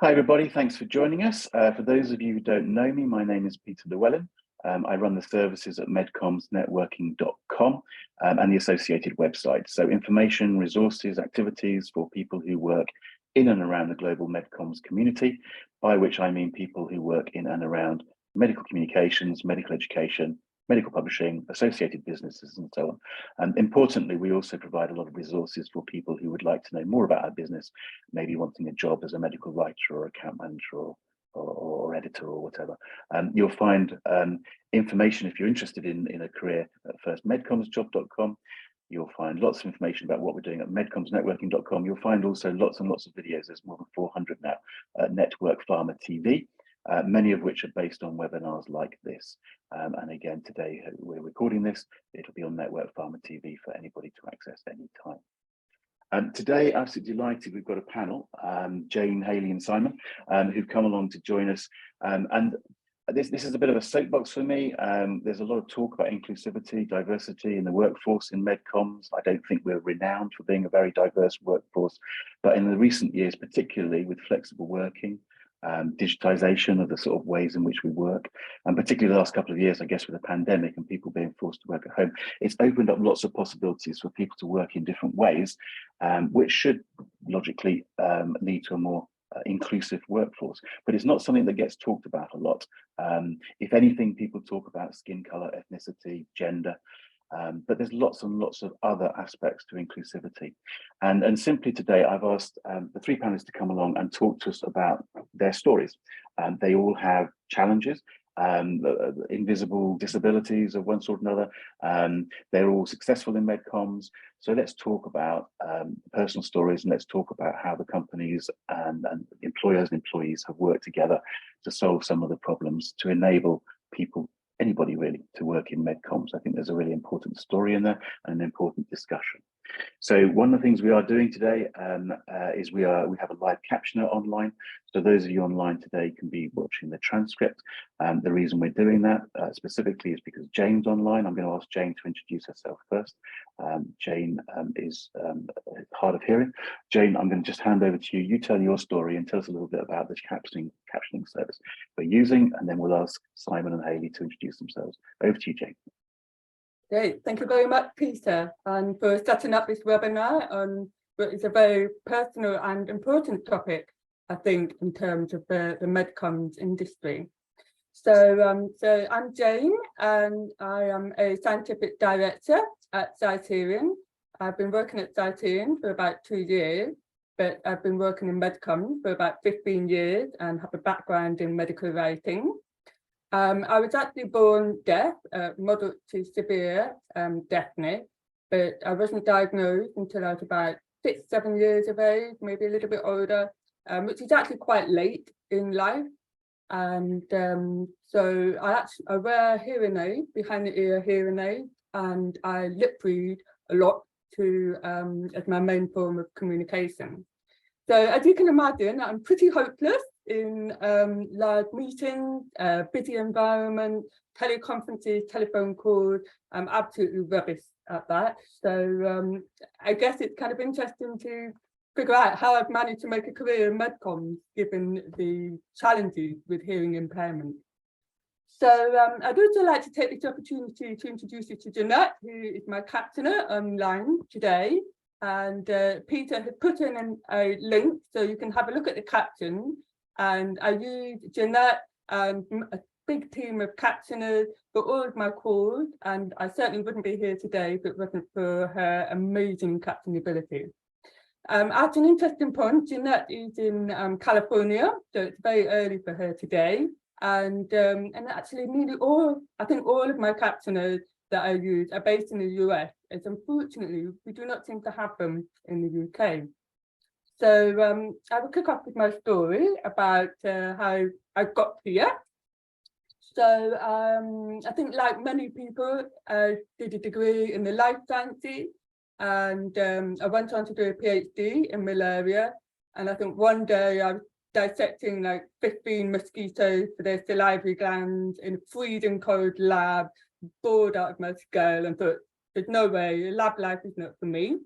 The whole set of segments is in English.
Hi, everybody. Thanks for joining us. For those of you who don't know me, my name is Peter Llewellyn. I run the services at MedComms networking.com and the associated website. So information, resources, activities for people who work in and around the global MedComms community, by which I mean people who work in and around medical communications, medical education, medical publishing, associated businesses, and so on. And importantly, we also provide a lot of resources for people who would like to know more about our business, maybe wanting a job as a medical writer or account manager or editor or whatever. You'll find information if you're interested in a career at first medcommsjob.com. You'll find lots of information about what we're doing at medcommsnetworking.com. You'll find also lots and lots of videos. There's more than 400 now at NetworkPharma TV. Many of which are based on webinars like this. And again, today we're recording this. It'll be on NetworkPharma TV for anybody to access anytime. Today, absolutely delighted, we've got a panel, Jane, Hayley and Simon, who've come along to join us. And this is a bit of a soapbox for me. There's a lot of talk about inclusivity, diversity in the workforce in MedComms. I don't think we're renowned for being a very diverse workforce, but in the recent years, particularly with flexible working, digitization of the sort of ways in which we work, and particularly the last couple of years, I guess, with the pandemic and people being forced to work at home, it's opened up lots of possibilities for people to work in different ways, which should logically lead to a more inclusive workforce. But it's not something that gets talked about a lot. If anything, people talk about skin color, ethnicity, gender, but there's lots and lots of other aspects to inclusivity. And simply today, I've asked the three panelists to come along and talk to us about their stories. They all have challenges, invisible disabilities of one sort or another. They're all successful in MedComms. So let's talk about personal stories, and let's talk about how the companies and employers and employees have worked together to solve some of the problems to enable people, anybody really, to work in MedComms. I think there's a really important story in there and an important discussion. So one of the things we are doing today is we have a live captioner online. So those of you online today can be watching the transcript. The reason we're doing that specifically is because Jane's online. I'm going to ask Jane to introduce herself first. Jane is hard of hearing. Jane, I'm going to just hand over to you. You tell your story and tell us a little bit about the captioning service we're using, and then we'll ask Simon and Hayley to introduce themselves. Over to you, Jane. Great, thank you very much, Peter, and for setting up this webinar on what is a very personal and important topic, I think, in terms of the MedComms industry. So, I'm Jane, and I am a scientific director at Criterion. I've been working at Criterion for about 2 years, but I've been working in MedComms for about 15 years and have a background in medical writing. I was actually born deaf, moderate to severe deafness, but I wasn't diagnosed until I was about 6-7 years of age, maybe a little bit older, which is actually quite late in life. And so I wear hearing aids, behind the ear hearing aids, and I lip read a lot as my main form of communication. So as you can imagine, I'm pretty hopeless in large meetings, busy environment, teleconferences, telephone calls. I'm absolutely rubbish at that. So I guess it's kind of interesting to figure out how I've managed to make a career in MedComms, given the challenges with hearing impairment. So I'd also like to take this opportunity to introduce you to Jeanette, who is my captioner online today. And Peter had put in a link so you can have a look at the caption. And I use Jeanette and a big team of captioners for all of my calls. And I certainly wouldn't be here today if it wasn't for her amazing caption ability. At an interesting point, Jeanette is in California, so it's very early for her today. And actually nearly I think all of my captioners that I use are based in the US, as unfortunately we do not seem to have them in the UK. So I will kick off with my story about how I got here. So I think, like many people, I did a degree in the life sciences, and I went on to do a PhD in malaria. And I think one day I was dissecting like 15 mosquitoes for their salivary glands in a freezing cold lab, bored out of my skull, and thought, there's no way, lab life is not for me.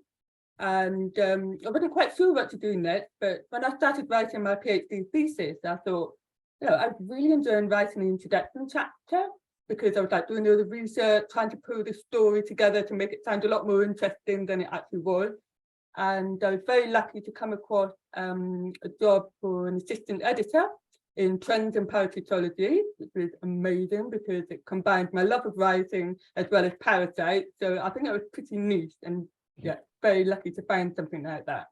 And I wasn't quite sure what to do next, but when I started writing my PhD thesis, I thought, I was really enjoying writing the introduction chapter, because I was like doing all the research, trying to pull the story together to make it sound a lot more interesting than it actually was. And I was very lucky to come across a job for an assistant editor in trends and parasitology, which was amazing because it combined my love of writing as well as parasites. So I think it was pretty niche, and very lucky to find something like that.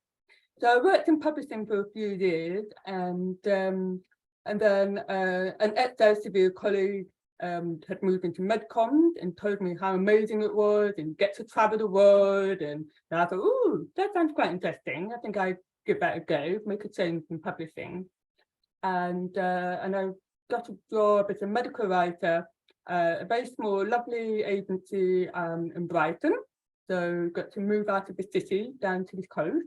So I worked in publishing for a few years, and then an ex-Elsevier colleague had moved into MedComms and told me how amazing it was and get to travel the world. And I thought, oh, that sounds quite interesting. I think I'd give that a go, make a change in publishing. And I got a job as a medical writer, a very small, lovely agency in Brighton. So got to move out of the city down to the coast.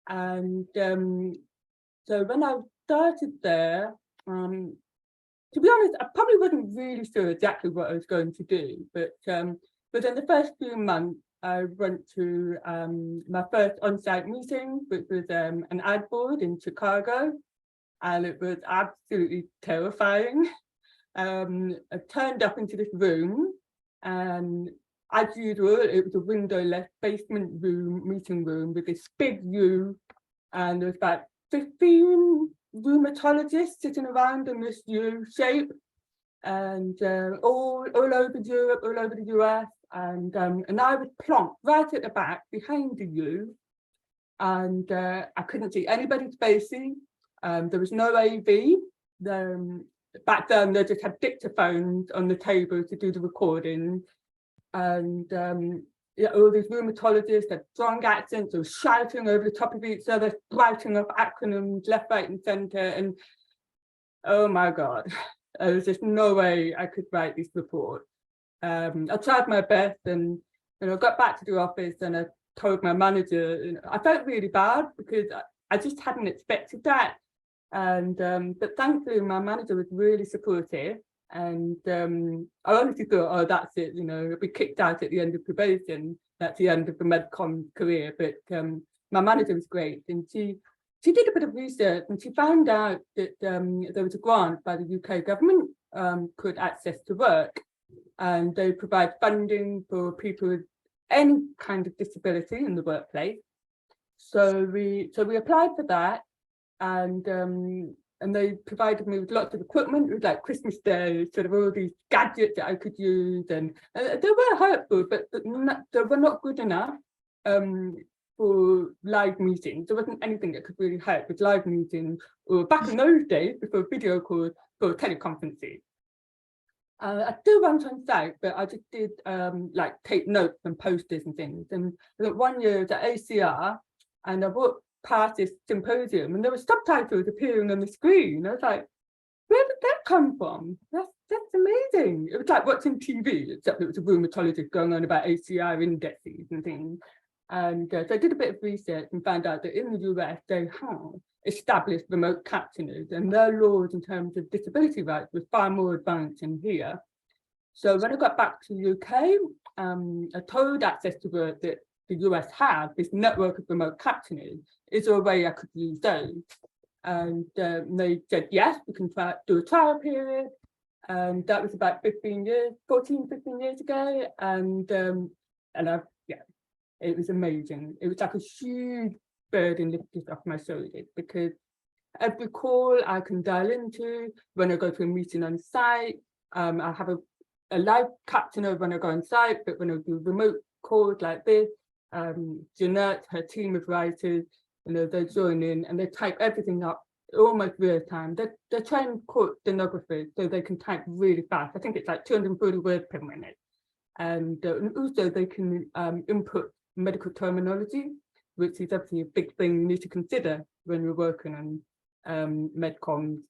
And so when I started there, to be honest, I probably wasn't really sure exactly what I was going to do, but within the first few months, I went to my first on-site meeting, which was an ad board in Chicago, and it was absolutely terrifying. I turned up into this room, and as usual, it was a windowless basement room, meeting room with this big U, and there was about 15 rheumatologists sitting around in this U shape, and all over Europe, all over the US, and I was plonked right at the back behind the U, and I couldn't see anybody's faces. There was no AV. Back then, they just had dictaphones on the table to do the recording, and all these rheumatologists had strong accents, or shouting over the top of each other, sprouting off acronyms left, right, and centre. And oh my God, there was just no way I could write this report. I tried my best, and got back to the office, and I told my manager. I felt really bad because I just hadn't expected that. And but thankfully, my manager was really supportive. And I honestly thought, oh, that's it, I'll be kicked out at the end of probation. That's the end of the MedComms career. But my manager was great, and she did a bit of research, and she found out that there was a grant by the UK government called Access to Work, and they provide funding for people with any kind of disability in the workplace. So we applied for that, and they provided me with lots of equipment. It was like Christmas Day, sort of all these gadgets that I could use, and they were helpful, but they were not good enough for live meetings. There wasn't anything that could really help with live meetings, or back in those days, before video calls, for teleconferencing. I still went on site, but I just did like take notes and posters and things. And one year I was at ACR, and I walked past this symposium, and there were subtitles appearing on the screen. I was like, where did that come from? That's amazing. It was like watching TV, except it was a rheumatologist going on about ACR indexes and things. And so I did a bit of research and found out that in the US, they have established remote captioners, and their laws in terms of disability rights was far more advanced than here. So when I got back to the UK, I told Access to Work that the US have this network of remote captioners. Is there a way I could use those? And they said, yes, we can do a trial period. And that was about 15 years ago. And it was amazing. It was like a huge burden lifted off my shoulders, because every call I can dial into when I go to a meeting on site, I have a live captioner when I go on site, but when I do remote calls like this, Jeanette, her team of writers, they join in and they type everything up almost real time. They're trained court stenographers, so they can type really fast. I think it's like 240 words per minute. And also they can input medical terminology, which is obviously a big thing you need to consider when you're working on MedComms.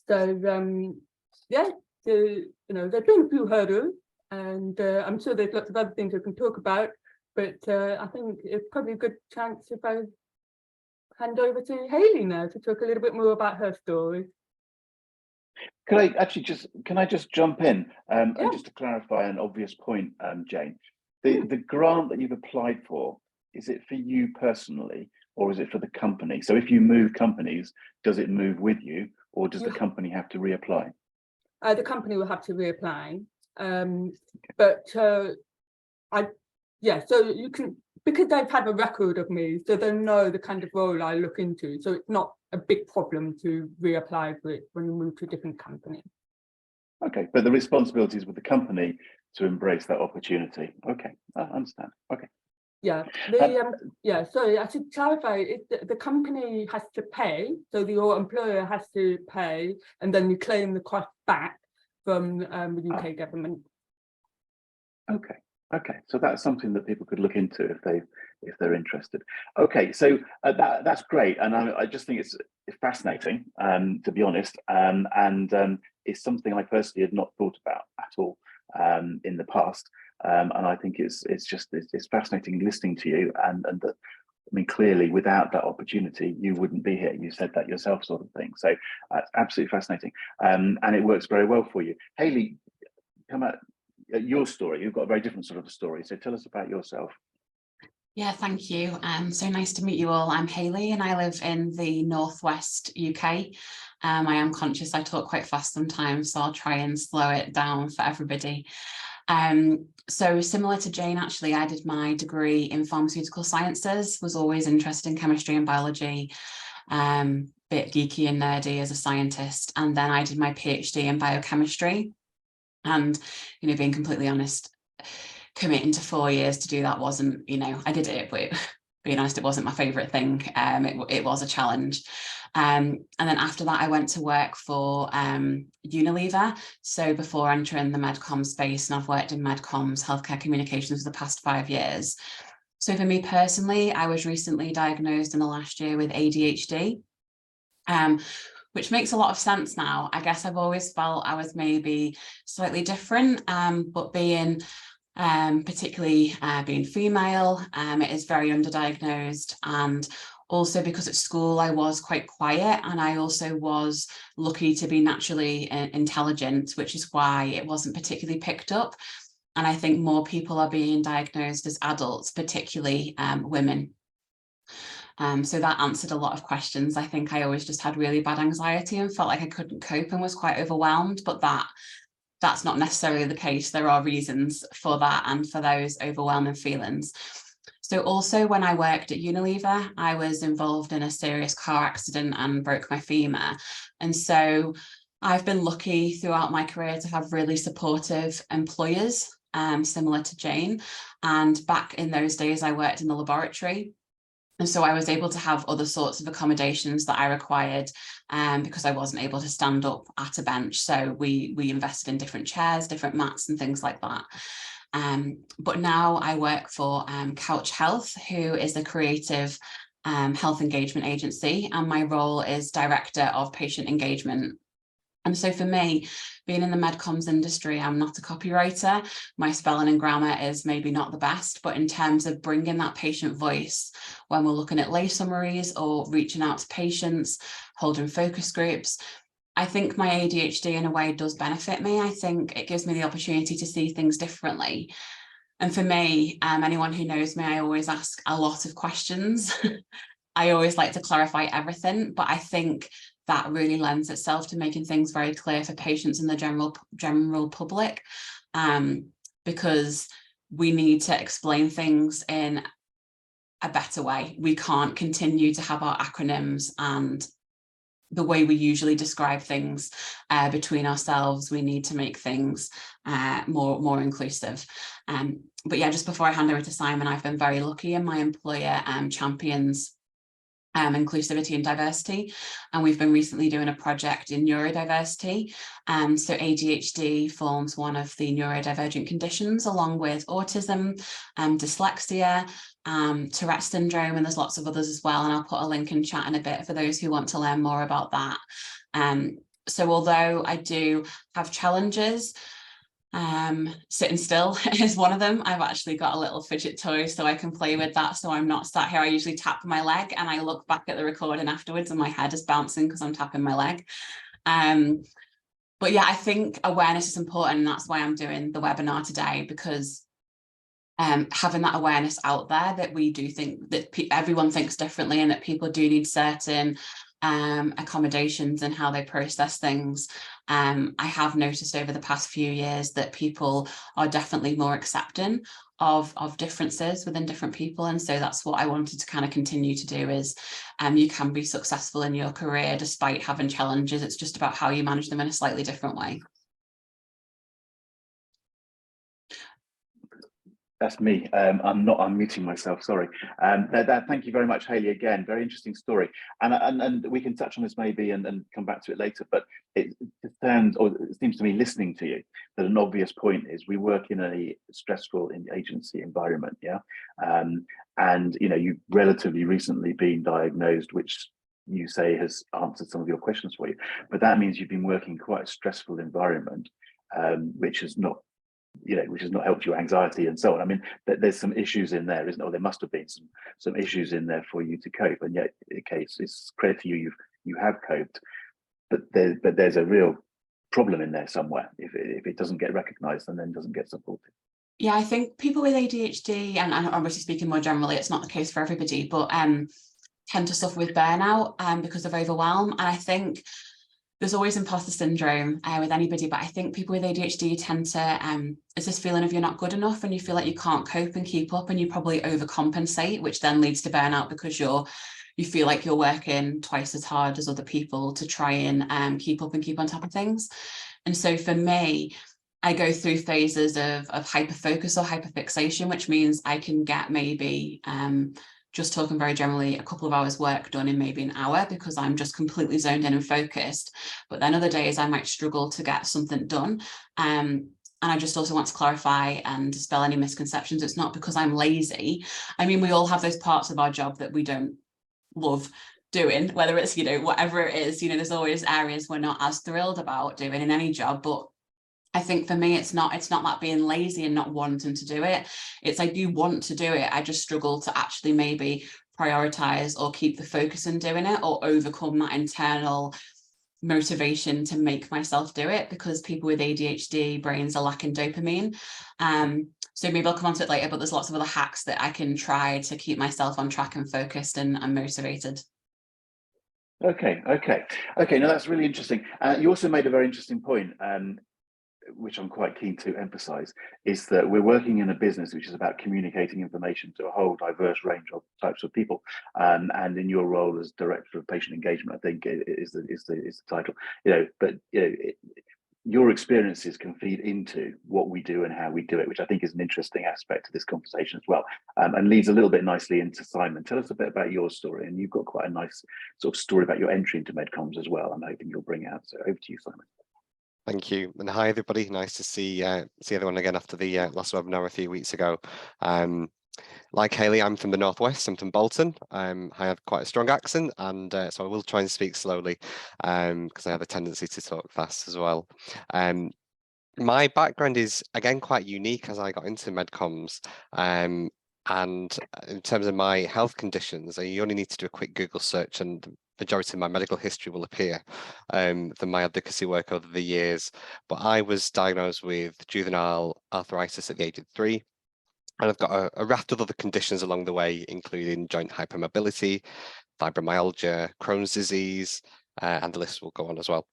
So there's been a few hurdles, and I'm sure there's lots of other things we can talk about, but I think it's probably a good chance if I hand over to Hayley now to talk a little bit more about her story. Can I just jump in and just to clarify an obvious point, Jane? The grant that you've applied for, is it for you personally, or is it for the company? So if you move companies, does it move with you, or does the company have to reapply? The company will have to reapply. So you can, because they've had a record of me, so they know the kind of role I look into. So it's not a big problem to reapply for it when you move to a different company. Okay, but the responsibility is with the company to embrace that opportunity. Okay, I understand. Okay. Yeah, sorry, I should clarify, the company has to pay, so your employer has to pay, and then you claim the cost back from the UK government. Okay, so that's something that people could look into if they're interested. Okay, so that's great, and I just think it's fascinating, to be honest, and it's something I personally had not thought about at all in the past, and I think it's fascinating listening to you, and that, I mean, clearly without that opportunity you wouldn't be here. You said that yourself, sort of thing. So that's absolutely fascinating, and it works very well for you. Hayley, come at your story. You've got a very different sort of a story, so tell us about yourself. Yeah, thank you. So nice to meet you all. I'm Hayley and I live in the northwest UK. I am conscious I talk quite fast sometimes, so I'll try and slow it down for everybody. So similar to Jane, actually, I did my degree in pharmaceutical sciences, was always interested in chemistry and biology, bit geeky and nerdy as a scientist. And then I did my PhD in biochemistry. And, you know, being completely honest, committing to 4 years to do that wasn't, you know, I did it, but being honest, it wasn't my favorite thing. It was a challenge. And then after that, I went to work for Unilever. So before entering the MedComms space, and I've worked in MedComms, healthcare communications, for the past 5 years. So for me personally, I was recently diagnosed in the last year with ADHD, which makes a lot of sense now. I guess I've always felt I was maybe slightly different, but being particularly being female, it is very underdiagnosed. And also because at school I was quite quiet, and I also was lucky to be naturally intelligent, which is why it wasn't particularly picked up. And I think more people are being diagnosed as adults, particularly women. So that answered a lot of questions. I think I always just had really bad anxiety and felt like I couldn't cope and was quite overwhelmed, but that's not necessarily the case. There are reasons for that and for those overwhelming feelings. So also when I worked at Unilever, I was involved in a serious car accident and broke my femur. And so I've been lucky throughout my career to have really supportive employers, similar to Jane. And back in those days, I worked in the laboratory. And so I was able to have other sorts of accommodations that I required because I wasn't able to stand up at a bench. So we invested in different chairs, different mats and things like that. But now I work for Couch Health, who is a creative health engagement agency. And my role is Director of Patient Engagement. And so for me, being in the MedComms industry, I'm not a copywriter. My spelling and grammar is maybe not the best, but in terms of bringing that patient voice, when we're looking at lay summaries or reaching out to patients, holding focus groups, I think my ADHD in a way does benefit me. I think it gives me the opportunity to see things differently. And for me, anyone who knows me, I always ask a lot of questions. I always like to clarify everything, but I think that really lends itself to making things very clear for patients and the general public, because we need to explain things in a better way. We can't continue to have our acronyms and the way we usually describe things between ourselves. We need to make things more inclusive. But yeah, just before I hand over to Simon, I've been very lucky, and my employer champions inclusivity and diversity, and we've been recently doing a project in neurodiversity. So ADHD forms one of the neurodivergent conditions, along with autism, dyslexia, Tourette syndrome, and there's lots of others as well, and I'll put a link in chat in a bit for those who want to learn more about that. So although I do have challenges, sitting still is one of them. I've actually got a little fidget toy so I can play with that, so I'm not sat here. I usually tap my leg and I look back at the recording afterwards and my head is bouncing because I'm tapping my leg. But yeah, I think awareness is important, and that's why I'm doing the webinar today, because having that awareness out there that we do think that everyone thinks differently, and that people do need certain accommodations and how they process things. I have noticed over the past few years that people are definitely more accepting of differences within different people, and so that's what I wanted to kind of continue to do. Is you can be successful in your career despite having challenges. It's just about how you manage them in a slightly different way. That's me. I'm not unmuting myself. Sorry. Thank you very much, Hayley. Again, very interesting story, and we can touch on this maybe and come back to it later. But it seems to me, listening to you, that an obvious point is we work in a stressful agency environment. Yeah, and you've relatively recently been diagnosed, which you say has answered some of your questions for you. But that means you've been working in quite a stressful environment, which has not helped your anxiety and so on. I mean, there's some issues in there, isn't there? Or there must have been some issues in there for you to cope, and yet, okay, it's clear to you you have coped, but there's a real problem in there somewhere if it doesn't get recognised and then doesn't get supported. Yeah, I think people with ADHD, and obviously speaking more generally, it's not the case for everybody, but tend to suffer with burnout because of overwhelm, and I think there's always imposter syndrome with anybody, but I think people with ADHD tend to, it's this feeling of you're not good enough, and you feel like you can't cope and keep up, and you probably overcompensate, which then leads to burnout because you feel like you're working twice as hard as other people to try and keep up and keep on top of things. And so for me, I go through phases of hyperfocus or hyperfixation, which means I can get maybe just talking very generally, a couple of hours work done in maybe an hour because I'm just completely zoned in and focused. But then other days I might struggle to get something done. And I just also want to clarify and dispel any misconceptions. It's not because I'm lazy. I mean, we all have those parts of our job that we don't love doing, whether it's, whatever it is, there's always areas we're not as thrilled about doing in any job. But I think for me, it's not that being lazy and not wanting to do it. It's I do want to do it. I just struggle to actually maybe prioritize or keep the focus in doing it, or overcome that internal motivation to make myself do it, because people with ADHD brains are lacking dopamine. So maybe I'll come on to it later, but there's lots of other hacks that I can try to keep myself on track and focused and motivated. Okay. No, that's really interesting. You also made a very interesting point, which I'm quite keen to emphasize, is that we're working in a business which is about communicating information to a whole diverse range of types of people. And in your role as Director of Patient Engagement, I think is the title. Your experiences can feed into what we do and how we do it, which I think is an interesting aspect of this conversation as well, and leads a little bit nicely into Simon. Tell us a bit about your story, and you've got quite a nice sort of story about your entry into MedComms as well. I'm hoping you'll bring out. So over to you, Simon. Thank you, and hi everybody. Nice to see everyone again after the last webinar a few weeks ago. Like Hayley, I'm from the Northwest. I'm from Bolton. I have quite a strong accent, and so I will try and speak slowly because I have a tendency to talk fast as well. My background is again quite unique as I got into MedComms. And in terms of my health conditions, you only need to do a quick Google search and the majority of my medical history will appear from my advocacy work over the years. But I was diagnosed with juvenile arthritis at the age of 3. And I've got a raft of other conditions along the way, including joint hypermobility, fibromyalgia, Crohn's disease, and the list will go on as well.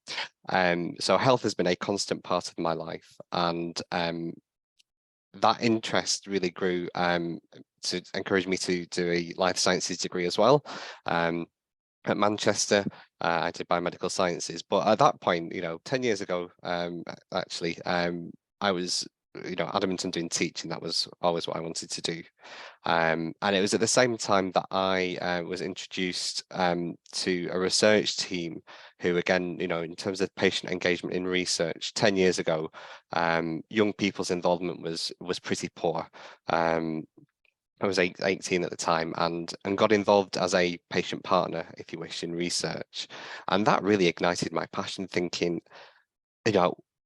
So health has been a constant part of my life, and that interest really grew to encourage me to do a life sciences degree as well. At Manchester, I did biomedical sciences, but at that point, 10 years ago, actually, I was adamant on doing teaching. That was always what I wanted to do. And it was at the same time that I was introduced to a research team who, again, in terms of patient engagement in research, 10 years ago, young people's involvement was pretty poor. I was 18 at the time and got involved as a patient partner, if you wish, in research. And that really ignited my passion, thinking,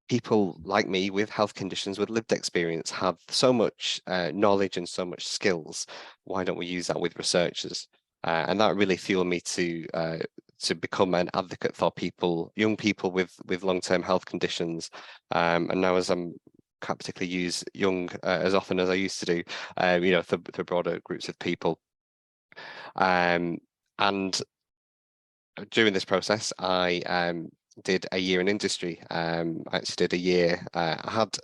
people like me with health conditions, with lived experience, have so much knowledge and so much skills. Why don't we use that with researchers? And that really fueled me to become an advocate for young people with long-term health conditions. And now, as I'm can't particularly use young as often as I used to do, you know, for broader groups of people. And during this process, I did a year in industry. I actually did a year. I had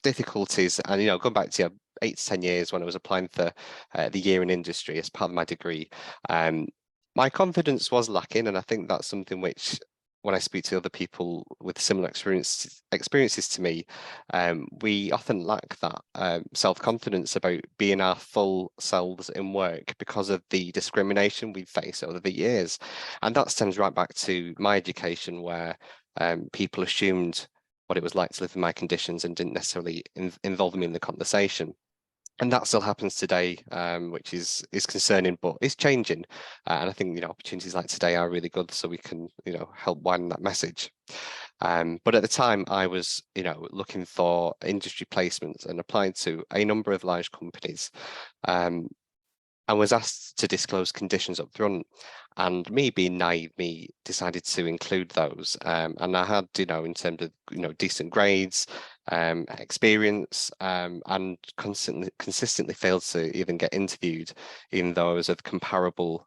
difficulties, and you know, going back to 8 to 10 years when I was applying for the year in industry as part of my degree, my confidence was lacking, and I think that's something which, when I speak to other people with similar experiences to me, we often lack that self-confidence about being our full selves in work because of the discrimination we've faced over the years. And that stems right back to my education, where people assumed what it was like to live in my conditions and didn't necessarily involve me in the conversation. And that still happens today, which is concerning, but it's changing. And I think, you know, opportunities like today are really good, so we can, you know, help widen that message. But at the time, I was, you know, looking for industry placements and applied to a number of large companies. I was asked to disclose conditions up front, and me being naive, me decided to include those. And I had, you know, in terms of, you know, decent grades, experience, and consistently failed to even get interviewed, even though I was of comparable,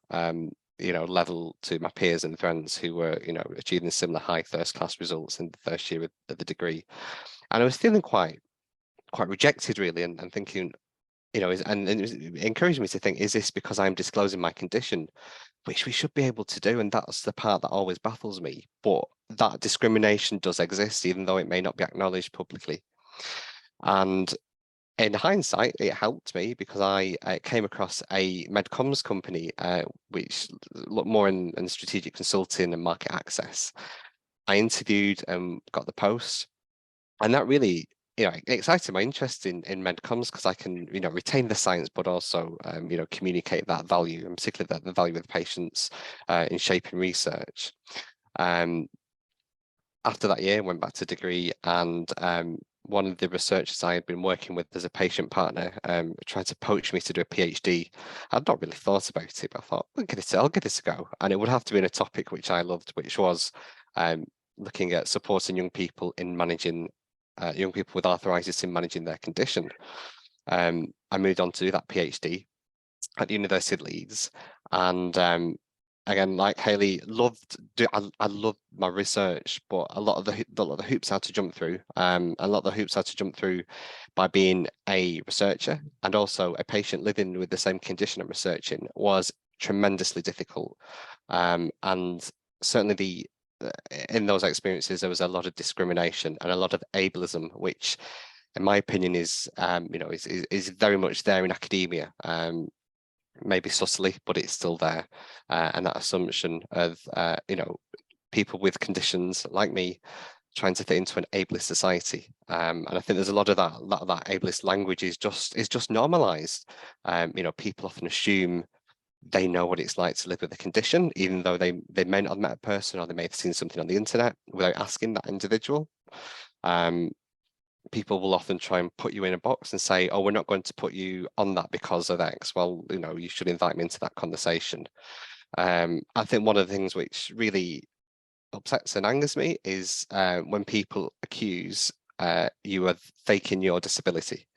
you know, level to my peers and friends who were, you know, achieving similar high first-class results in the first year of the degree. And I was feeling quite rejected, really, and thinking, you know, and it was encouraging me to think, is this because I'm disclosing my condition, which we should be able to do? And that's the part that always baffles me. But that discrimination does exist, even though it may not be acknowledged publicly. And in hindsight, it helped me because I came across a MedComms company, which looked more in strategic consulting and market access. I interviewed and got the post, and that really, you know, excited my interest in MedComms, because I can, you know, retain the science, but also, you know, communicate that value, and particularly the value with patients in shaping research. After that year, I went back to degree, and one of the researchers I had been working with as a patient partner tried to poach me to do a PhD. I'd not really thought about it, but I thought, I'll give this a go. And it would have to be in a topic which I loved, which was looking at supporting young people in managing young people with arthritis in managing their condition. I moved on to do that PhD at the University of Leeds, and again, like Hayley, I loved my research, but a lot of the hoops I had to jump through. A lot of the hoops I had to jump through by being a researcher and also a patient living with the same condition I'm researching was tremendously difficult. And certainly in those experiences, there was a lot of discrimination and a lot of ableism, which, in my opinion, is you know, is very much there in academia. Maybe subtly, but it's still there. And that assumption of you know, people with conditions like me trying to fit into an ableist society. And I think there's a lot of that ableist language is just normalized. You know, people often assume they know what it's like to live with a condition, even though they may not have met a person, or they may have seen something on the internet without asking that individual. People will often try and put you in a box and say, oh, we're not going to put you on that because of X. Well, you know, you should invite me into that conversation. I think one of the things which really upsets and angers me is when people accuse you of faking your disability.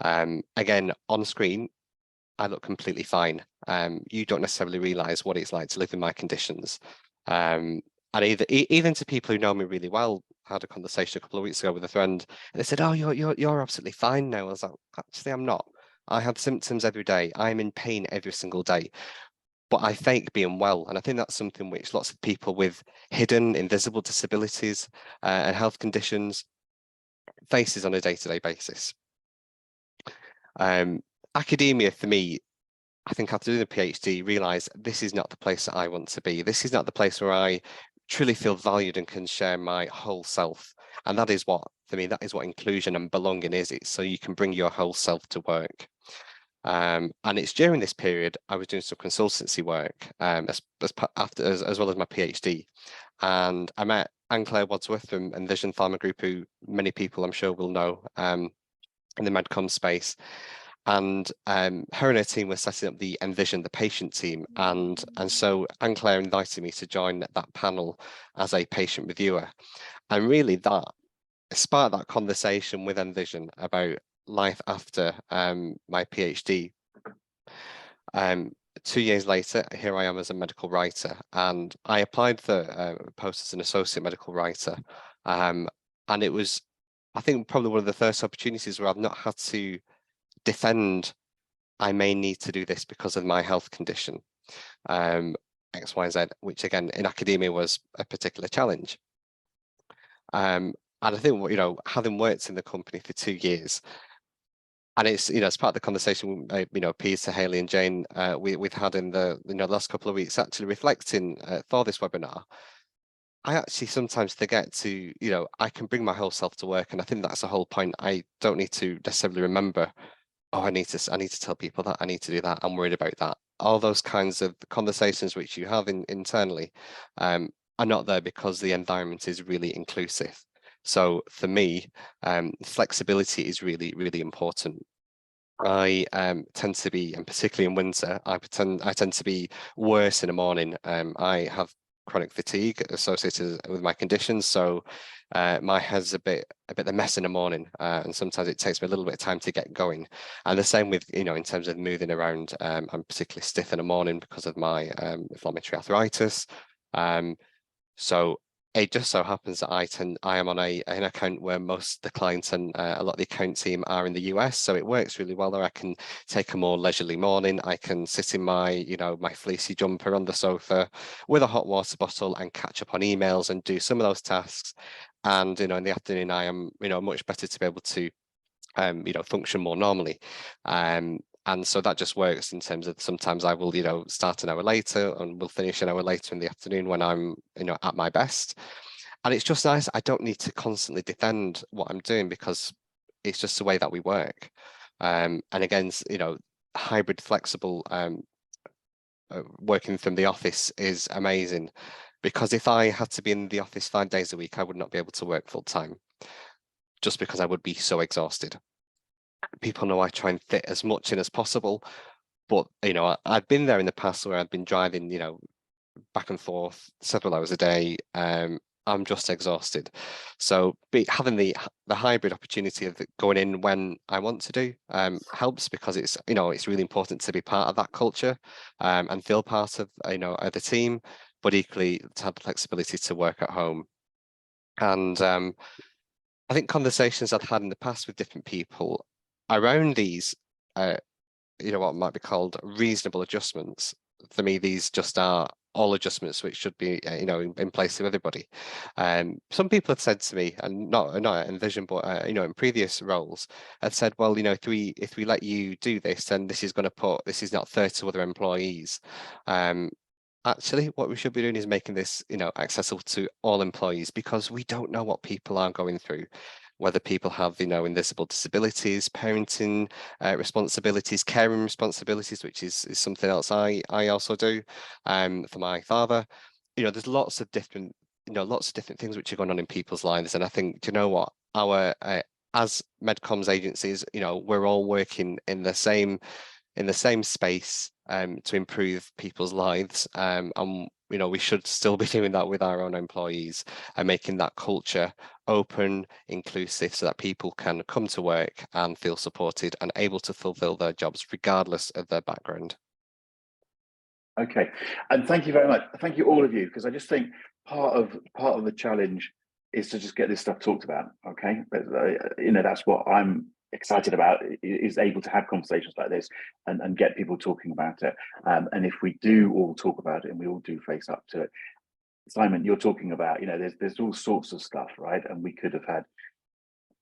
Again, on screen, I look completely fine. You don't necessarily realise what it's like to live in my conditions. And even to people who know me really well, I had a conversation a couple of weeks ago with a friend, and they said, "Oh, you're absolutely fine now." I was like, "Actually, I'm not. I have symptoms every day. I'm in pain every single day, but I fake being well." And I think that's something which lots of people with hidden, invisible disabilities and health conditions faces on a day-to-day basis. Academia, for me, I think after doing a PhD, realised this is not the place that I want to be. This is not the place where I truly feel valued and can share my whole self. And that is what, for me, that is what inclusion and belonging is. It's so you can bring your whole self to work. And it's during this period I was doing some consultancy work as well as my PhD. And I met Anne-Claire Wadsworth from NetworkPharma Group, who many people I'm sure will know in the MedComms space. And her and her team were setting up the Envision, the patient team. And so Anne-Claire invited me to join that panel as a patient reviewer. And really that sparked that conversation with Envision about life after my PhD. 2 years later, here I am as a medical writer, and I applied for a post as an associate medical writer. And it was, I think, probably one of the first opportunities where I've not had to defend, I may need to do this because of my health condition, X, Y, Z, which again, in academia was a particular challenge. And I think, you know, having worked in the company for 2 years, and it's, you know, it's part of the conversation, you know, Peter, Hayley and Jane, we've had in the, you know, last couple of weeks, actually reflecting for this webinar. I actually sometimes forget to, you know, I can bring my whole self to work. And I think that's the whole point. I don't need to necessarily remember, oh, I need to tell people that, I need to do that, I'm worried about that. All those kinds of conversations which you have internally are not there because the environment is really inclusive. So for me, flexibility is really, really important. I tend to be, and particularly in winter, I tend to be worse in the morning. I have chronic fatigue associated with my conditions, so my head's a bit of a mess in the morning, and sometimes it takes me a little bit of time to get going. And the same with, you know, in terms of moving around, I'm particularly stiff in the morning because of my inflammatory arthritis. So it just so happens that I am on an account where most of the clients and a lot of the account team are in the US, so it works really well there. I can take a more leisurely morning. I can sit in my, you know, my fleecy jumper on the sofa with a hot water bottle and catch up on emails and do some of those tasks. And, you know, in the afternoon, I am, you know, much better to be able to, you know, function more normally. And so that just works in terms of sometimes I will, you know, start an hour later and we'll finish an hour later in the afternoon when I'm, you know, at my best. And it's just nice. I don't need to constantly defend what I'm doing because it's just the way that we work. And again, you know, hybrid flexible working from the office is amazing, because if I had to be in the office 5 days a week, I would not be able to work full time just because I would be so exhausted. People know I try and fit as much in as possible, but, you know, I've been there in the past where I've been driving, you know, back and forth several hours a day. I'm just exhausted. So having the hybrid opportunity of going in when I want to do helps, because it's, you know, it's really important to be part of that culture and feel part of, you know, the team, but equally to have the flexibility to work at home. And I think conversations I've had in the past with different people around these, you know, what might be called reasonable adjustments. For me, these just are all adjustments which should be, you know, in place for everybody. Some people have said to me, and not at Envision, but you know, in previous roles, have said, well, you know, if we let you do this, then this is not fair to other employees. Actually, what we should be doing is making this, you know, accessible to all employees, because we don't know what people are going through, whether people have, you know, invisible disabilities, parenting responsibilities, caring responsibilities, which is something else I also do for my father. You know, there's lots of different things which are going on in people's lives. And I think, do you know what, our as MedComms agencies, you know, we're all working in the same space to improve people's lives, and you know, we should still be doing that with our own employees and making that culture open, inclusive, so that people can come to work and feel supported and able to fulfill their jobs regardless of their background. Okay, and thank you very much. Thank you all of you, because I just think part of the challenge is to just get this stuff talked about. Okay, but, you know, that's what I'm excited about, is able to have conversations like this and get people talking about it. And if we do all talk about it and we all do face up to it, Simon, you're talking about, you know, there's all sorts of stuff, right? And we could have had,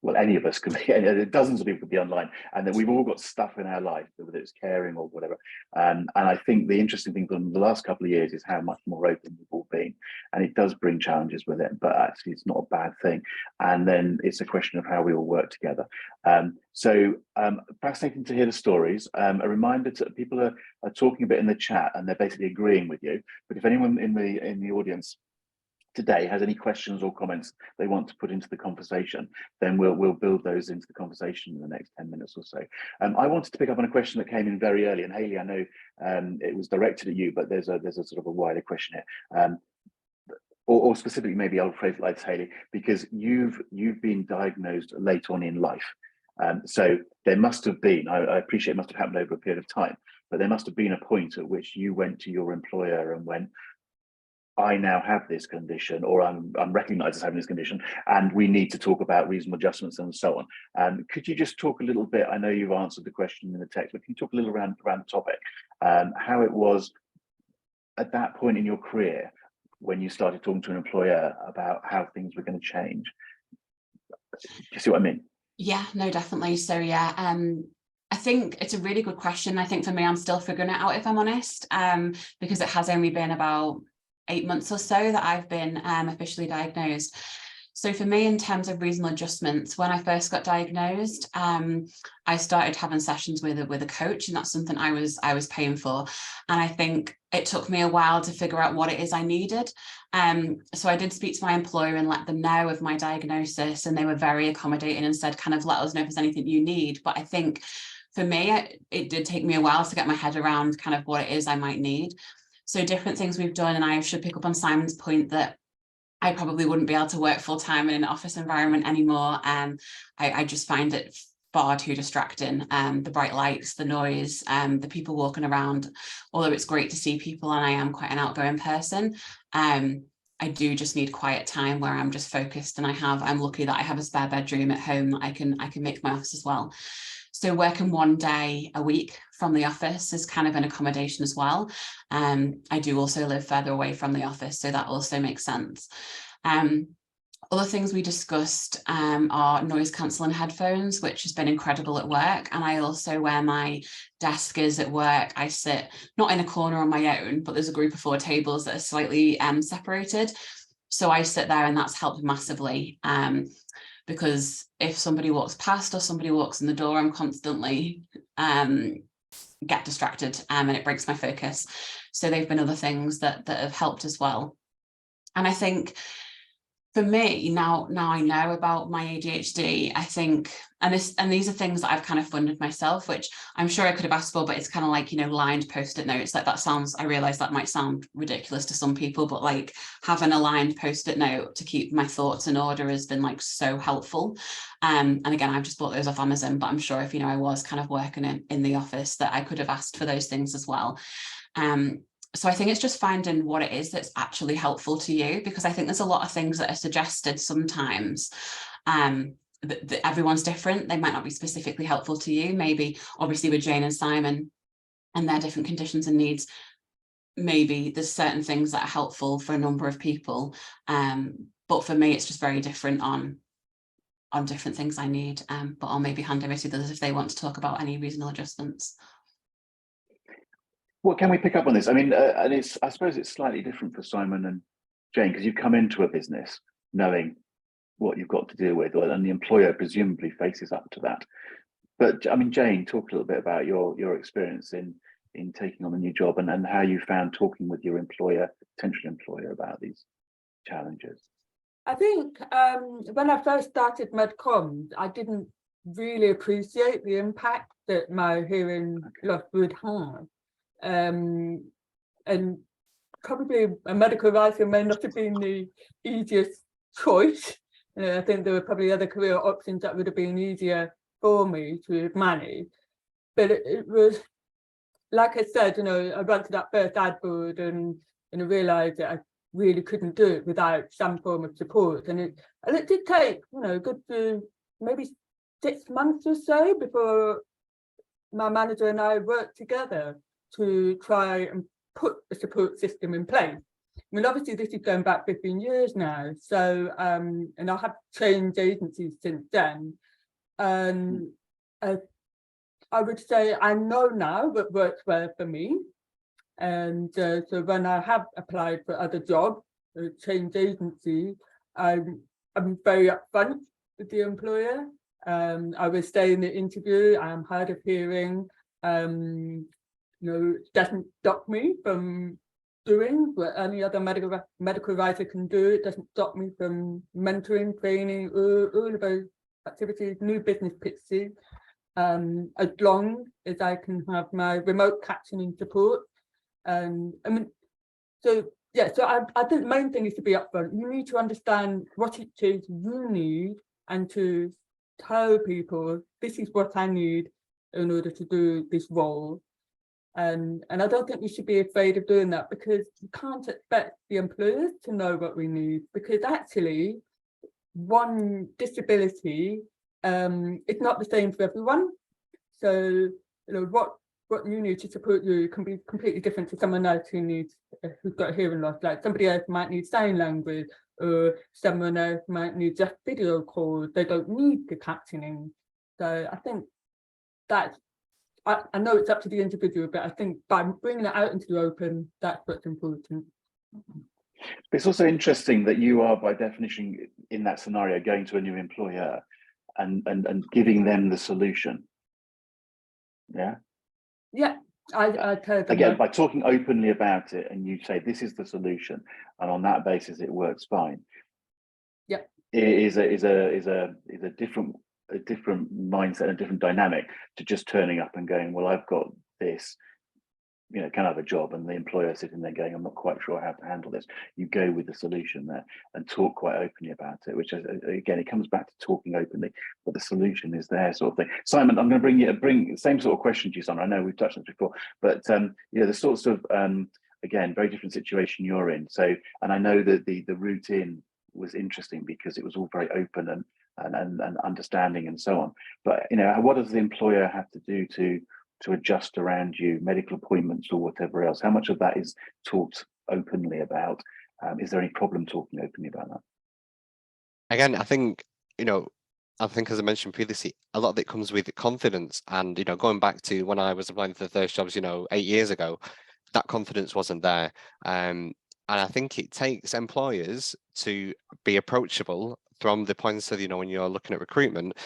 well, any of us could be, dozens of people could be online, and then we've all got stuff in our life, whether it's caring or whatever. And I think the interesting thing from the last couple of years is how much more open we've all been, and it does bring challenges with it, but actually it's not a bad thing. And then it's a question of how we all work together. So fascinating to hear the stories. A reminder to people are talking a bit in the chat, and they're basically agreeing with you. But if anyone in the audience today has any questions or comments they want to put into the conversation, then we'll build those into the conversation in the next 10 minutes or so. I wanted to pick up on a question that came in very early, and Hayley, I know it was directed at you, but there's a sort of a wider question here. or specifically, maybe I'll phrase it like this, Hayley, because you've been diagnosed late on in life. So there must have been, I appreciate it must have happened over a period of time, but there must have been a point at which you went to your employer and went, I now have this condition, or I'm recognised as having this condition, and we need to talk about reasonable adjustments and so on. Could you just talk a little bit? I know you've answered the question in the text, but can you talk a little around the topic, how it was at that point in your career when you started talking to an employer about how things were going to change? Do you see what I mean? Yeah, no, definitely. So yeah, I think it's a really good question. I think for me, I'm still figuring it out, if I'm honest, because it has only been about 8 months or so that I've been officially diagnosed. So for me, in terms of reasonable adjustments, when I first got diagnosed, I started having sessions with a coach, and that's something I was paying for. And I think it took me a while to figure out what it is I needed. So I did speak to my employer and let them know of my diagnosis, and they were very accommodating and said, kind of, let us know if there's anything you need. But I think for me, it did take me a while to get my head around kind of what it is I might need. So different things we've done, and I should pick up on Simon's point that I probably wouldn't be able to work full time in an office environment anymore. I just find it far too distracting. The bright lights, the noise, the people walking around, although it's great to see people and I am quite an outgoing person, I do just need quiet time where I'm just focused, and I'm lucky that I have a spare bedroom at home that I can make my office as well. So working 1 day a week from the office is kind of an accommodation as well. I do also live further away from the office, so that also makes sense. Other things we discussed are noise cancelling headphones, which has been incredible at work. And I also, where my desk is at work, I sit not in a corner on my own, but there's a group of 4 tables that are slightly separated. So I sit there, and that's helped massively. Because if somebody walks past or somebody walks in the door, I'm constantly get distracted, and it breaks my focus. So they've been other things that have helped as well. And I think for me, now I know about my ADHD, I think, and these are things that I've kind of funded myself, which I'm sure I could have asked for, but it's kind of like, lined post-it notes. Like, that sounds, I realize that might sound ridiculous to some people, but like having a lined post-it note to keep my thoughts in order has been like so helpful. And again, I've just bought those off Amazon, but I'm sure if, I was kind of working in the office, that I could have asked for those things as well. So I think it's just finding what it is that's actually helpful to you, because I think there's a lot of things that are suggested sometimes that everyone's different. They might not be specifically helpful to you. Maybe obviously with Jane and Simon and their different conditions and needs, maybe there's certain things that are helpful for a number of people. But for me, it's just very different on different things I need. But I'll maybe hand over to others if they want to talk about any reasonable adjustments. Well, can we pick up on this? I mean, and I suppose it's slightly different for Simon and Jane, because you've come into a business knowing what you've got to deal with, and the employer presumably faces up to that. But I mean, Jane, talk a little bit about your experience in taking on the new job, and how you found talking with your potential employer about these challenges. I think when I first started MedComms, I didn't really appreciate the impact that my hearing loss would have. And probably a medical writer may not have been the easiest choice. I think there were probably other career options that would have been easier for me to manage. But it was, like I said, I went to that first ad board and I realised that I really couldn't do it without some form of support. And it did take, good maybe 6 months or so before my manager and I worked together to try and put a support system in place. I mean, obviously this is going back 15 years now. So, and I have changed agencies since then. And I would say I know now what works well for me. And so when I have applied for other jobs, changed agency, I'm very upfront with the employer. I will say in the interview, I am hard of hearing. Doesn't stop me from doing what any other medical writer can do. It doesn't stop me from mentoring, training, all of those activities, new business pitches, as long as I can have my remote captioning support. I mean, so Yeah, so I think the main thing is to be upfront. You need to understand what it is you need and to tell people this is what I need in order to do this role. And I don't think we should be afraid of doing that, because you can't expect the employers to know what we need, because actually one disability is not the same for everyone. So what you need to support you can be completely different to someone else who's got a hearing loss. Like somebody else might need sign language, or someone else might need just video calls. They don't need the captioning. So I think that I know it's up to the individual, but I think by bringing it out into the open, that's what's important. It's also interesting that you are, by definition, in that scenario, going to a new employer and giving them the solution. Yeah. Yeah, I tell them again by talking openly about it, and you say this is the solution, and on that basis it works fine. Yeah, it is a different mindset, a different dynamic to just turning up and going, well, I've got this, can I have a job? And the employer sitting there going, I'm not quite sure how to handle this. You go with the solution there and talk quite openly about it, which is, again, it comes back to talking openly, but the solution is there, sort of thing. Simon, I'm going to bring the same sort of question to you, Simon. I know we've touched on this before, but the sorts of again, very different situation you're in. So, and I know that the route in was interesting because it was all very open and understanding and so on. But what does the employer have to do to adjust around you, medical appointments or whatever else? How much of that is talked openly about? Is there any problem talking openly about that? Again, I think, as I mentioned previously, a lot of it comes with confidence. And, going back to when I was applying for the first jobs, 8 years ago, that confidence wasn't there. And I think it takes employers to be approachable from the points of, when you're looking at recruitment,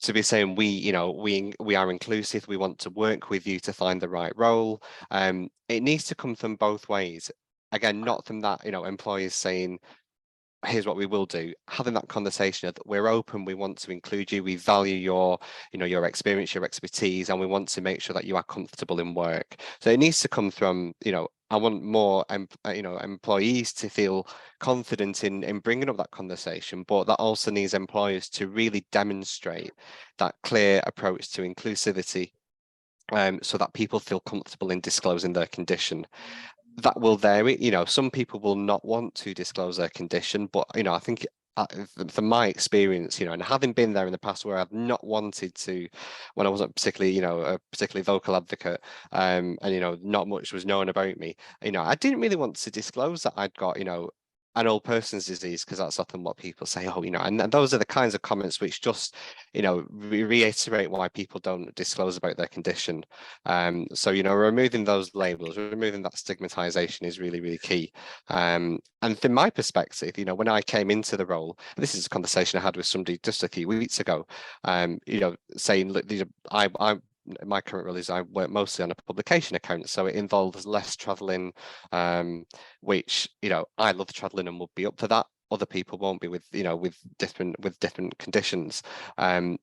to be saying we are inclusive, we want to work with you to find the right role. It needs to come from both ways. Again, not from that, employers saying, here's what we will do. Having that conversation of, we're open, we want to include you, we value your experience, your expertise, and we want to make sure that you are comfortable in work. So it needs to come from, I want more employees to feel confident in bringing up that conversation, but that also needs employers to really demonstrate that clear approach to inclusivity, so that people feel comfortable in disclosing their condition. That will vary. Some people will not want to disclose their condition, but I think from my experience, and having been there in the past where I've not wanted to, when I wasn't particularly, a particularly vocal advocate, and not much was known about me, I didn't really want to disclose that I'd got, an old person's disease, because that's often what people say. Oh, and those are the kinds of comments which just, reiterate why people don't disclose about their condition. So, removing those labels, removing that stigmatization is really, really key. And from my perspective, when I came into the role, this is a conversation I had with somebody just a few weeks ago, saying, look, my current role is I work mostly on a publication account, so it involves less traveling, which I love traveling and would be up for that. Other people won't be with different conditions, but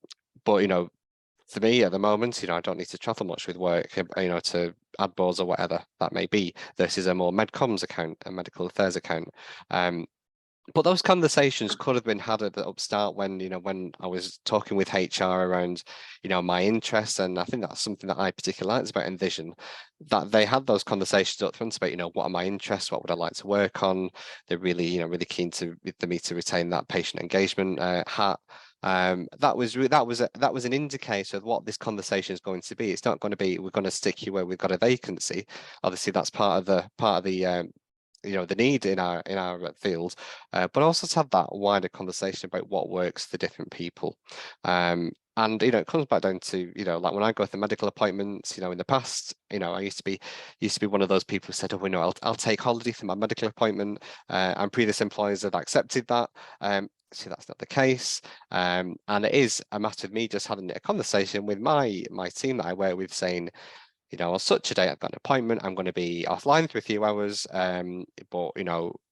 for me at the moment, I don't need to travel much with work, to ad boards or whatever that may be, versus a more MedComms account, a medical affairs account. But those conversations could have been had at the upstart when I was talking with HR around, my interests. And I think that's something that I particularly liked about Envision, that they had those conversations up front about, what are my interests? What would I like to work on? They're really, really keen for me to retain that patient engagement hat. That was an indicator of what this conversation is going to be. It's not going to be, we're going to stick you where we've got a vacancy. Obviously, that's part of the the need in our field, but also to have that wider conversation about what works for different people. And it comes back down to like when I go to medical appointments, in the past, I used to be one of those people who said, oh, I'll take holiday for my medical appointment, and previous employers have accepted that. So that's not the case, and it is a matter of me just having a conversation with my team that I work with, saying, on such a day I've got an appointment, I'm going to be offline for a few hours, but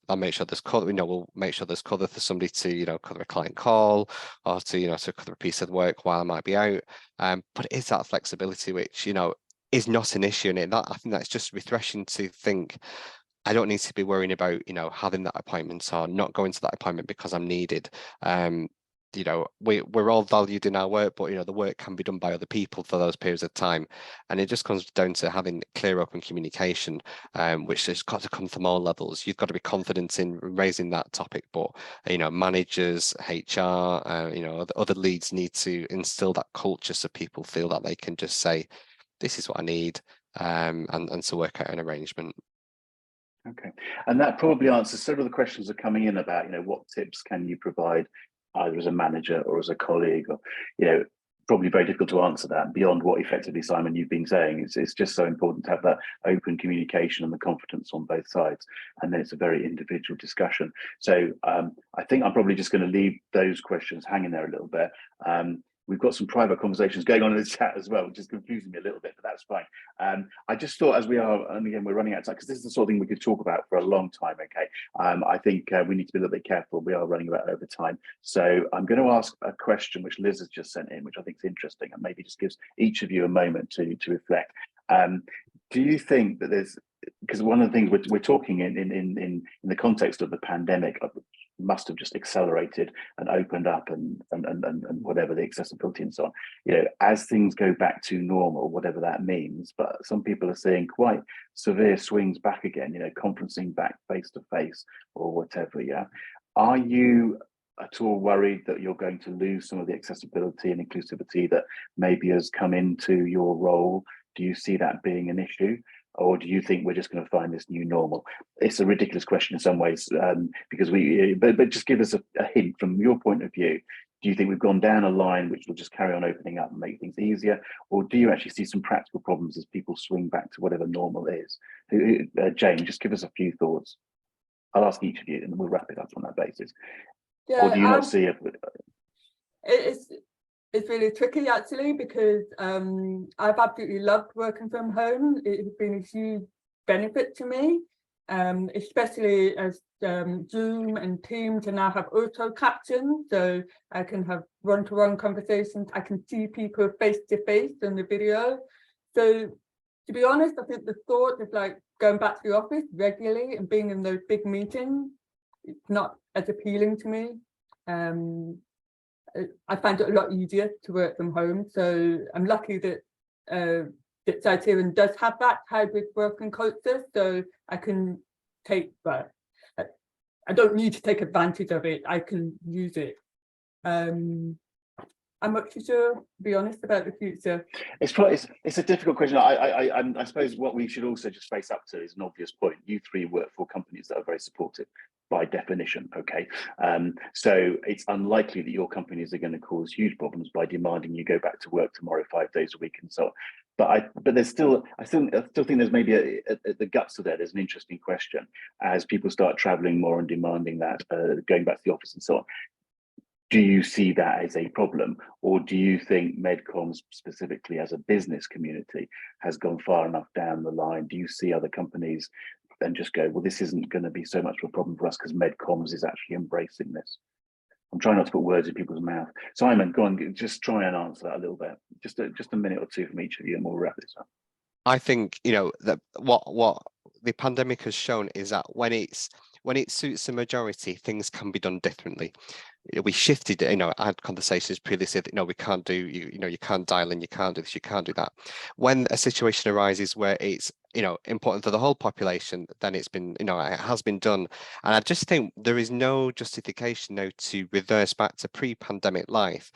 I'll make sure there's cover. We'll make sure there's cover for somebody to cover a client call, or to cover a piece of work while I might be out. But it is that flexibility which is not an issue, and I think that's just refreshing to think. I don't need to be worrying about, having that appointment or not going to that appointment because I'm needed. We're all valued in our work, but the work can be done by other people for those periods of time, and it just comes down to having clear, open communication, which has got to come from all levels. You've got to be confident in raising that topic, but managers, HR, other leads need to instill that culture so people feel that they can just say, "This is what I need," and to work out an arrangement. Okay, and that probably answers several of the questions that are coming in about, what tips can you provide either as a manager or as a colleague, or, probably very difficult to answer that beyond what effectively, Simon, you've been saying. It's just so important to have that open communication and the confidence on both sides. And then it's a very individual discussion. So I think I'm probably just going to leave those questions hanging there a little bit. We've got some private conversations going on in the chat as well, which is confusing me a little bit, but that's fine. I just thought, as we are, and again, we're running out of time, because this is the sort of thing we could talk about for a long time, okay? I think we need to be a little bit careful. We are running about over time. So I'm going to ask a question which Liz has just sent in, which I think is interesting, and maybe just gives each of you a moment to reflect. Do you think that there's, because one of the things we're talking in the context of the pandemic, must have just accelerated and opened up and whatever the accessibility and so on, as things go back to normal, whatever that means. But some people are seeing quite severe swings back again, conferencing back face to face or whatever. Yeah. Are you at all worried that you're going to lose some of the accessibility and inclusivity that maybe has come into your role? Do you see that being an issue? Or do you think we're just going to find this new normal? It's a ridiculous question in some ways, because but just give us a hint from your point of view. Do you think we've gone down a line which will just carry on opening up and make things easier? Or do you actually see some practical problems as people swing back to whatever normal is? Jane, just give us a few thoughts. I'll ask each of you and we'll wrap it up on that basis. Yeah, or do you not see it? It's really tricky, actually, because I've absolutely loved working from home. It's been a huge benefit to me, especially as Zoom and Teams and now have auto captions, so I can have one-to-one conversations. I can see people face to face in the video. So to be honest, I think the thought of going back to the office regularly and being in those big meetings, it's not as appealing to me. I find it a lot easier to work from home, so I'm lucky that Criterion does have that hybrid working culture, so I can take, but I don't need to take advantage of it. I can use it. I'm not too sure, to be honest, about the future. It's a difficult question. I suppose what we should also just face up to is an obvious point. You three work for companies that are very supportive by definition, okay? So it's unlikely that your companies are going to cause huge problems by demanding you go back to work tomorrow 5 days a week and so on. But there's still, I still think there's maybe at the guts of that, there's an interesting question as people start traveling more and demanding that, going back to the office and so on. Do you see that as a problem, or do you think MedComms specifically as a business community has gone far enough down the line? Do you see other companies and just go, well, this isn't going to be so much of a problem for us because MedComms is actually embracing this? I'm trying not to put words in people's mouth. Simon, go on, just try and answer that a little bit. Just a minute or two from each of you and we'll wrap this up. I think, that what the pandemic has shown is that when it suits the majority, things can be done differently. We shifted, I had conversations previously that, we can't do, you can't dial in, you can't do this, you can't do that. When a situation arises where it's, important for the whole population, then it's been, it has been done. And I just think there is no justification now to reverse back to pre-pandemic life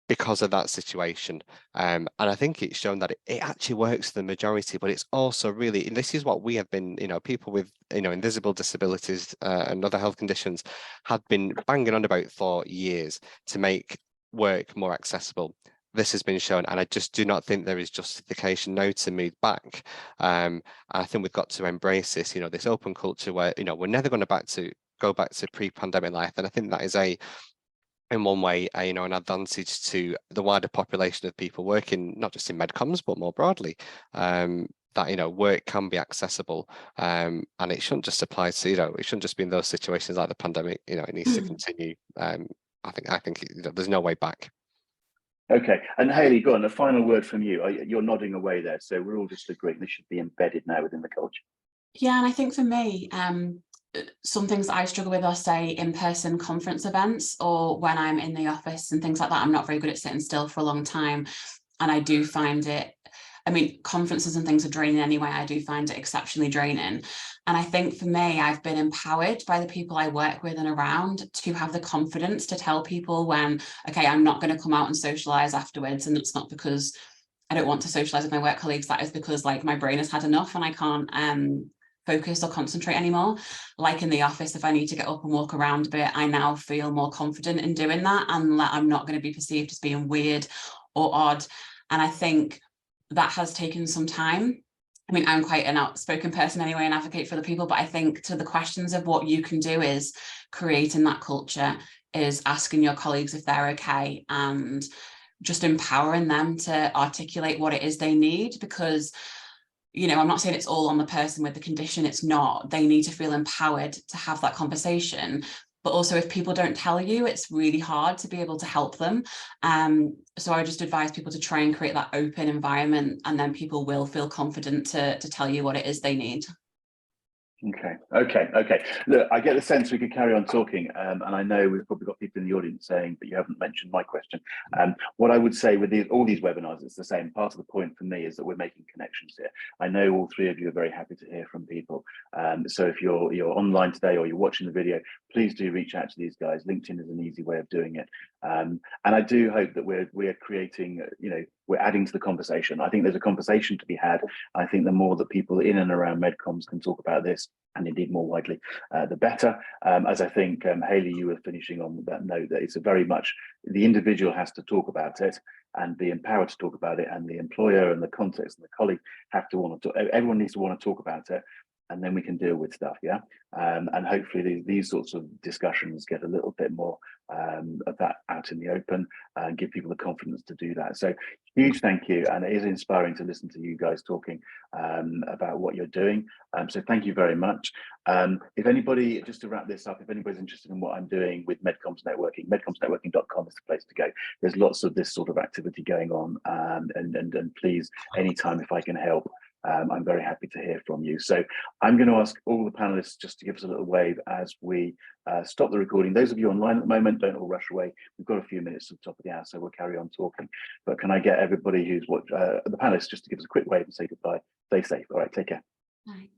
because of that situation. And I think it's shown that it actually works for the majority, but it's also really, and this is what we have been, people with, invisible disabilities and other health conditions had been banging on about for years to make work more accessible. This has been shown, and I just do not think there is justification now to move back. I think we've got to embrace this, this open culture where, we're never going to go back to pre-pandemic life. And I think that is in one way, an advantage to the wider population of people working, not just in MedComms, but more broadly, that, work can be accessible. And it shouldn't just apply to, it shouldn't just be in those situations like the pandemic, it needs to continue. I think there's no way back. Okay, and Hayley, go on, a final word from you. You're nodding away there, so we're all just agreeing this should be embedded now within the culture. Yeah, and I think for me, some things that I struggle with are, say, in-person conference events, or when I'm in the office and things like that. I'm not very good at sitting still for a long time. And I do find it, I mean, conferences and things are draining anyway. I do find it exceptionally draining. And I think for me, I've been empowered by the people I work with and around to have the confidence to tell people when, okay, I'm not going to come out and socialize afterwards. And it's not because I don't want to socialize with my work colleagues. That is because like my brain has had enough and I can't focus or concentrate anymore. Like in the office, if I need to get up and walk around a bit, I now feel more confident in doing that, and that I'm not going to be perceived as being weird or odd. And I think that has taken some time. I mean, I'm quite an outspoken person anyway and advocate for the people, but I think to the questions of what you can do is creating that culture, is asking your colleagues if they're okay, and just empowering them to articulate what it is they need. Because, you know, I'm not saying it's all on the person with the condition, it's not. They need to feel empowered to have that conversation. But also, if people don't tell you, it's really hard to be able to help them. So I would just advise people to try and create that open environment, and then people will feel confident to tell you what it is they need. Okay. Look, I get the sense we could carry on talking, and I know we've probably got people in the audience saying, but you haven't mentioned my question. What I would say with all these webinars, it's the same. Part of the point for me is that we're making connections here. I know all three of you are very happy to hear from people. So if you're online today or you're watching the video, please do reach out to these guys. LinkedIn is an easy way of doing it. And I do hope that we're creating, we're adding to the conversation. I think there's a conversation to be had. I think the more that people in and around MedComms can talk about this, and indeed more widely, the better. As I think, Hayley, you were finishing on that note, that it's a very much, the individual has to talk about it and be empowered to talk about it, and the employer and the context and the colleague have to want to talk, everyone needs to want to talk about it, and then we can deal with stuff, yeah? And hopefully these sorts of discussions get a little bit more of that out in the open and give people the confidence to do that. So huge thank you, and it is inspiring to listen to you guys talking about what you're doing. So thank you very much. If anybody, just to wrap this up, if anybody's interested in what I'm doing with MedComms Networking, medcommsnetworking.com is the place to go. There's lots of this sort of activity going on, and please, anytime if I can help, I'm very happy to hear from you. So I'm going to ask all the panelists just to give us a little wave as we stop the recording. Those of you online at the moment, don't all rush away. We've got a few minutes to the top of the hour, so we'll carry on talking. But can I get everybody who's watched, the panelists, just to give us a quick wave and say goodbye? Stay safe. All right, take care. Bye.